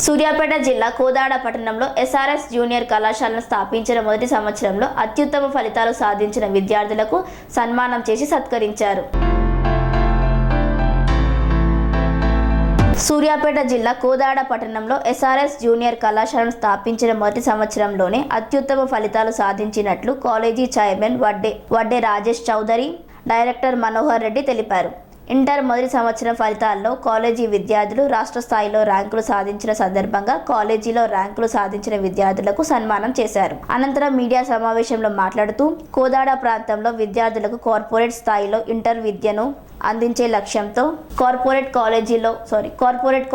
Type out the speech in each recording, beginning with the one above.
సూర్యాపేట జిల్లా కోదాడ పట్టణంలో SRS junior కళాశాలను స్థాపించిన మొదటి సంవత్సరంలో అత్యుత్తమ ఫలితాలు సాధించిన విద్యార్థులకు సన్మానం చేసి సత్కరించారు. సూర్యాపేట జిల్లా కోదాడ పట్టణంలో ఎస్ఆర్ఎస్ జూనియర్ కళాశాలను స్థాపించిన మొదటి సంవత్సరంలోనే అత్యుత్తమ ఫలితాలు సాధించినట్లు college chairman Vadde Rajesh Chowdary, director Manohar Reddy తెలిపారు. ఇంటర్ మొదటి సంవత్సరం ఫలితాల్లో కాలేజీ విద్యార్థులు రాష్ట్ర స్థాయిలో ర్యాంకులు సాధించిన సందర్భంగా కాలేజీలో ర్యాంకులు సాధించిన విద్యార్థులకు సన్మానం చేశారు. అనంతరం మీడియా సమావేశంలో మాట్లాడుతూ కోదాడ ప్రాంతంలో విద్యార్థులకు కార్పొరేట్ స్థాయిలో ఇంటర్ విద్యను అందించే లక్ష్యంతో కార్పొరేట్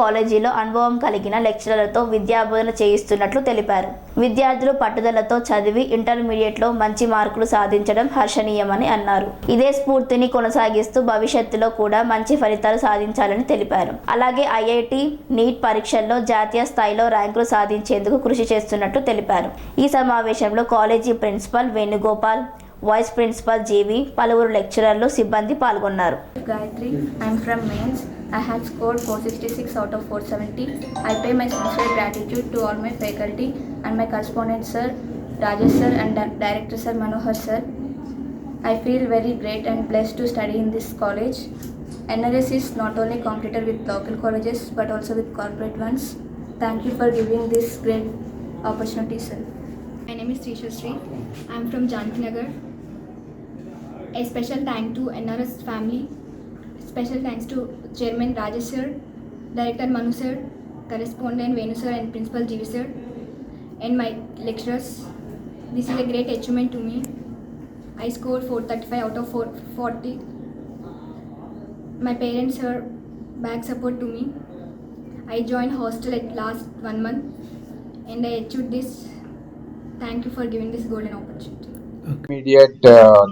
కాలేజీలో అనుభవం కలిగిన లెక్చరర్లతో విద్యాబోధన చేయిస్తున్నట్లు తెలిపారు. విద్యార్థులు పట్టుదలతో చదివి ఇంటర్మీడియట్లో మంచి మార్కులు సాధించడం హర్షణీయమని అన్నారు. ఇదే స్ఫూర్తిని కొనసాగిస్తూ భవిష్యత్తులో కూడా మంచి ఫలితాలు సాధించాలని తెలిపారు. అలాగే ఐఐటి, నీట్ పరీక్షల్లో జాతీయ స్థాయిలో ర్యాంకులు సాధించేందుకు కృషి చేస్తున్నట్లు తెలిపారు. ఈ సమావేశంలో college principal Venugopal, vice principal GV, పలువురు లెక్చరర్లు, సిబ్బంది పాల్గొన్నారు. Gayatri, I am from Mains. I have scored 466 out of 470. I pay my sincere gratitude to all my faculty and my correspondent sir, Rajesh sir and director sir Manohar sir. I feel very great and blessed to study in this college. NRS is not only competitor with local colleges but also with corporate ones. Thank you for giving this great opportunity, sir. My name is Srisha Sri. I am from Janki Nagar. A special thank to NRS family. Special thanks to Chairman Rajesh sir, Director Manu sir, Correspondent Venu sir and Principal GV sir, and my lecturers. This is a great achievement to me. I scored 435 out of 440. My parents are back support to me. I joined hostel at last 1 month and I achieved this. Thank you for giving this golden opportunity. Intermediate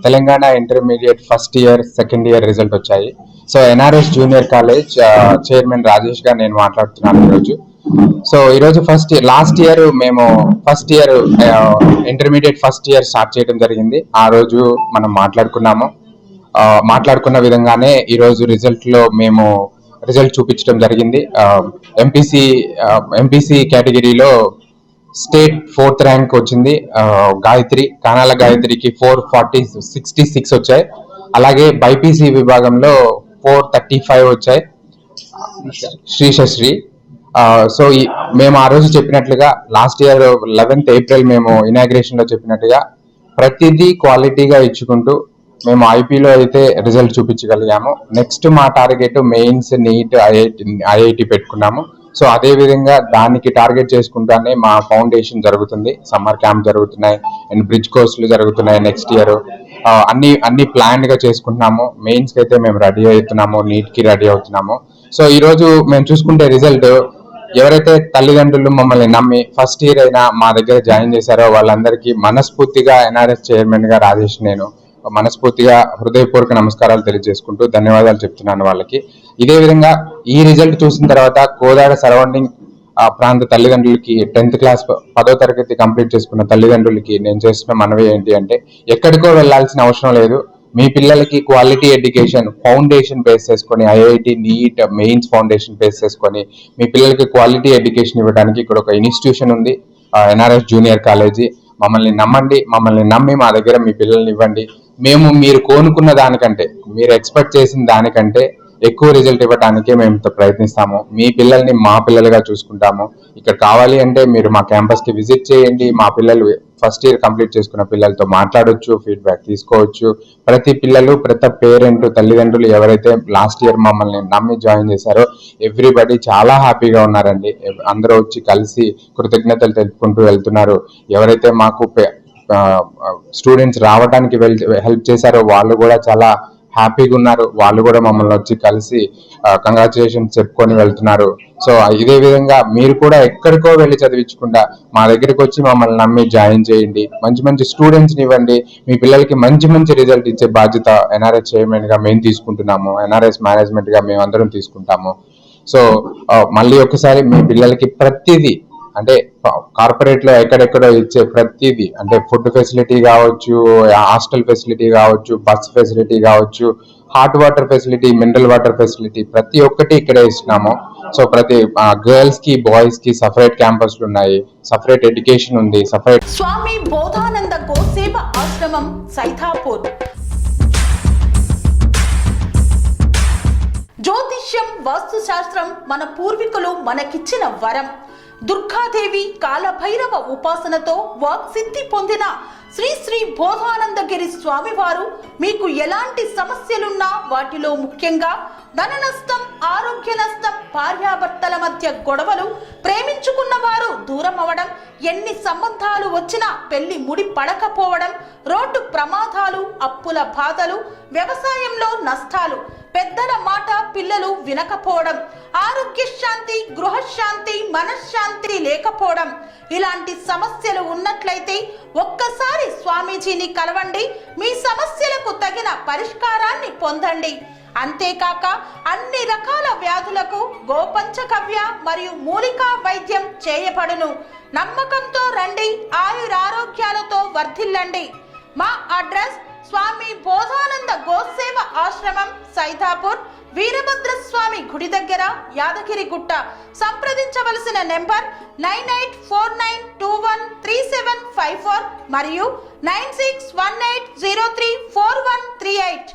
Telangana intermediate first year, second year result వచ్చాయి. So NRS junior college chairman Rajesh గా నేను మాట్లాడుతున్నాను ఈరోజు. So ఈరోజు last year మేము first year intermediate first year start చేయడం జరిగింది. ఆ రోజు మనం మాట్లాడుకున్న విధంగానే ఈరోజు మేము రిజల్ట్ చూపించడం జరిగింది. ఎంపీసీ కేటగిరీలో స్టేట్ 4th ర్యాంక్ వచ్చింది కానాల గాయత్రికి 466 వచ్చాయి. అలాగే బైపీసీ విభాగంలో 435 వచ్చాయి శ్రీశశ్రీ. సో మేము ఆ రోజు చెప్పినట్లుగా లాస్ట్ ఇయర్ 11th ఏప్రిల్ మేము ఇనాగ్రేషన్ లో చెప్పినట్టుగా ప్రతిదీ క్వాలిటీగా ఇచ్చుకుంటూ మేము ఐపీలో అయితే రిజల్ట్ చూపించగలిగాము. నెక్స్ట్ మా టార్గెట్ మెయిన్స్, నీట్, ఐఐటి పెట్టుకున్నాము. సో అదే విధంగా దానికి టార్గెట్ చేసుకుంటానే మా ఫౌండేషన్ జరుగుతుంది, సమ్మర్ క్యాంప్ జరుగుతున్నాయి అండ్ బ్రిడ్జ్ కోర్సులు జరుగుతున్నాయి నెక్స్ట్ ఇయర్. అన్ని ప్లాన్డ్ గా చేసుకుంటున్నాము. మెయిన్స్ కి అయితే మేము రెడీ అవుతున్నాము, నీట్ కి రెడీ అవుతున్నాము. సో ఈ రోజు మేము చూసుకుంటే రిజల్ట్ ఎవరైతే తల్లిదండ్రులు మమ్మల్ని నమ్మి ఫస్ట్ ఇయర్ అయినా మా దగ్గర జాయిన్ చేశారో వాళ్ళందరికీ మనస్ఫూర్తిగా ఎన్ఆర్ఎస్ చైర్మన్ గా రాజేష్ నేను మనస్ఫూర్తిగా హృదయపూర్వక నమస్కారాలు తెలియజేసుకుంటూ ధన్యవాదాలు చెప్తున్నాను వాళ్ళకి. ఇదే విధంగా ఈ రిజల్ట్ చూసిన తర్వాత కోదాడ సరౌండింగ్ ప్రాంత తల్లిదండ్రులకి 10th క్లాస్ 10వ తరగతి కంప్లీట్ చేసుకున్న తల్లిదండ్రులకి నేను చేస్తున్న మనవి ఏంటి అంటే, ఎక్కడికో వెళ్లాల్సిన అవసరం లేదు. మీ పిల్లలకి క్వాలిటీ ఎడ్యుకేషన్ ఫౌండేషన్ బేస్ చేసుకొని, IIT, NEET, mains foundation base చేసుకొని మీ పిల్లలకి క్వాలిటీ ఎడ్యుకేషన్ ఇవ్వడానికి ఇక్కడ ఒక ఇన్స్టిట్యూషన్ ఉంది, ఎన్ఆర్ఎస్ జూనియర్ కాలేజీ. మమ్మల్ని నమ్మండి, మమ్మల్ని నమ్మి మా దగ్గర మీ పిల్లల్ని ఇవ్వండి. మేము మీరు కోనుకున్న దానికంటే, మీరు ఎక్స్పెక్ట్ చేసిన దానికంటే ఎక్కువ రిజల్ట్ ఇవ్వడానికే మేము ప్రయత్నిస్తాము. మీ పిల్లల్ని మా పిల్లలుగా చూసుకుంటాము. ఇక్కడ కావాలి అంటే మీరు మా క్యాంపస్ కి విజిట్ చేయండి. మా పిల్లలు ఫస్ట్ ఇయర్ కంప్లీట్ చేసుకున్న పిల్లలతో మాట్లాడొచ్చు, ఫీడ్బ్యాక్ తీసుకోవచ్చు. ప్రతి పేరెంట్, తల్లిదండ్రులు ఎవరైతే లాస్ట్ ఇయర్ మమ్మల్ని నమ్మి జాయిన్ చేశారో ఎవ్రీబడి చాలా హ్యాపీగా ఉన్నారండి. అందరూ వచ్చి కలిసి కృతజ్ఞతలు తెలుపుకుంటూ వెళ్తున్నారు. ఎవరైతే మాకు స్టూడెంట్స్ రావడానికి హెల్ప్ చేశారో వాళ్ళు కూడా చాలా హ్యాపీగా ఉన్నారు. వాళ్ళు కూడా మమ్మల్ని వచ్చి కలిసి కంగ్రాచులేషన్స్ చెప్పుకొని వెళ్తున్నారు. సో ఇదే విధంగా మీరు కూడా ఎక్కడికో వెళ్ళి చదివించకుండా మా దగ్గరికి వచ్చి మమ్మల్ని నమ్మి జాయిన్ చేయండి. మంచి స్టూడెంట్స్ని ఇవ్వండి. మీ పిల్లలకి మంచి రిజల్ట్ ఇచ్చే బాధ్యత ఎన్ఆర్ఎస్ చైర్మన్ గా మేము తీసుకుంటున్నాము, ఎన్ఆర్ఎస్ మేనేజ్మెంట్ గా మేమందరం తీసుకుంటాము. సో మళ్ళీ ఒకసారి మీ పిల్లలకి ప్రతిదీ అంటే కార్పొరేట్ లో ఎక్కడెక్కడో ఇచ్చే ప్రతిదీ అంటే ఫుడ్ ఫెసిలిటీ కావచ్చు, హాస్టల్ ఫెసిలిటీ కావచ్చు, బస్ ఫెసిలిటీ కావచ్చు, hot water facility, mineral water facility ప్రతి ఒక్కటి ఇక్కడే ఇస్తున్నాము. సో ప్రతి గర్ల్స్ కి బాయ్స్ కి సపరేట్ క్యాంపస్లు ఉన్నాయి, సపరేట్ ఎడ్యుకేషన్ ఉంది, సపరేట్. స్వామి బోధానంద గోసేవ ఆశ్రమం సైథాపూర్. జ్యోతిష్యం, వాస్తు శాస్త్రం మన పూర్వీకులు మనకిచ్చిన వరం. దుర్గాదేవి, కాలభైరవ ఉపాసనతో వాక్సిద్ధి పొందిన శ్రీ శ్రీ బోధానందగిరి స్వామివారు మీకు ఎలాంటి సమస్యలున్నా, వాటిలో ముఖ్యంగా ధన నష్టం, ఆరోగ్య నష్టం, భార్యాభర్తల మధ్య గొడవలు, ప్రేమించుకున్న వారు దూరం అవడం, ఎన్ని సంబంధాలు వచ్చినా పెళ్లి ముడి పడకపోవడం, రోడ్డు ప్రమాదాలు, అప్పుల బాధలు, వ్యవసాయంలో నష్టాలు, పెద్దల మాట పిల్లలు వినకపోవడం, ఆరోగ్య శాంతి, గృహశాంతి, మనశ్శాంతి లేకపోవడం, ఇలాంటి సమస్యలు ఉన్నట్లయితే ఒక్కసారి స్వామీజీని కలవండి. మీ సమస్యలకు తగిన పరిష్కారాన్ని పొందండి. అంతేకాక అన్ని రకాల వ్యాధులకు గోపంచకవ్య మరియు మూలికా వైద్యం చేయబడును. నమ్మకంతో రండి, ఆయురారోగ్యాలతో వర్ధిల్లండి. మా అడ్రస్ స్వామి బోధానంద గోసేవ ఆశ్రమం, సైథాపూర్, వీరభద్రస్వామి గుడి దగ్గర, యాదగిరిగుట్ట. సంప్రదించవలసిన నెంబర్ 9849213754 మరియు 9618034138.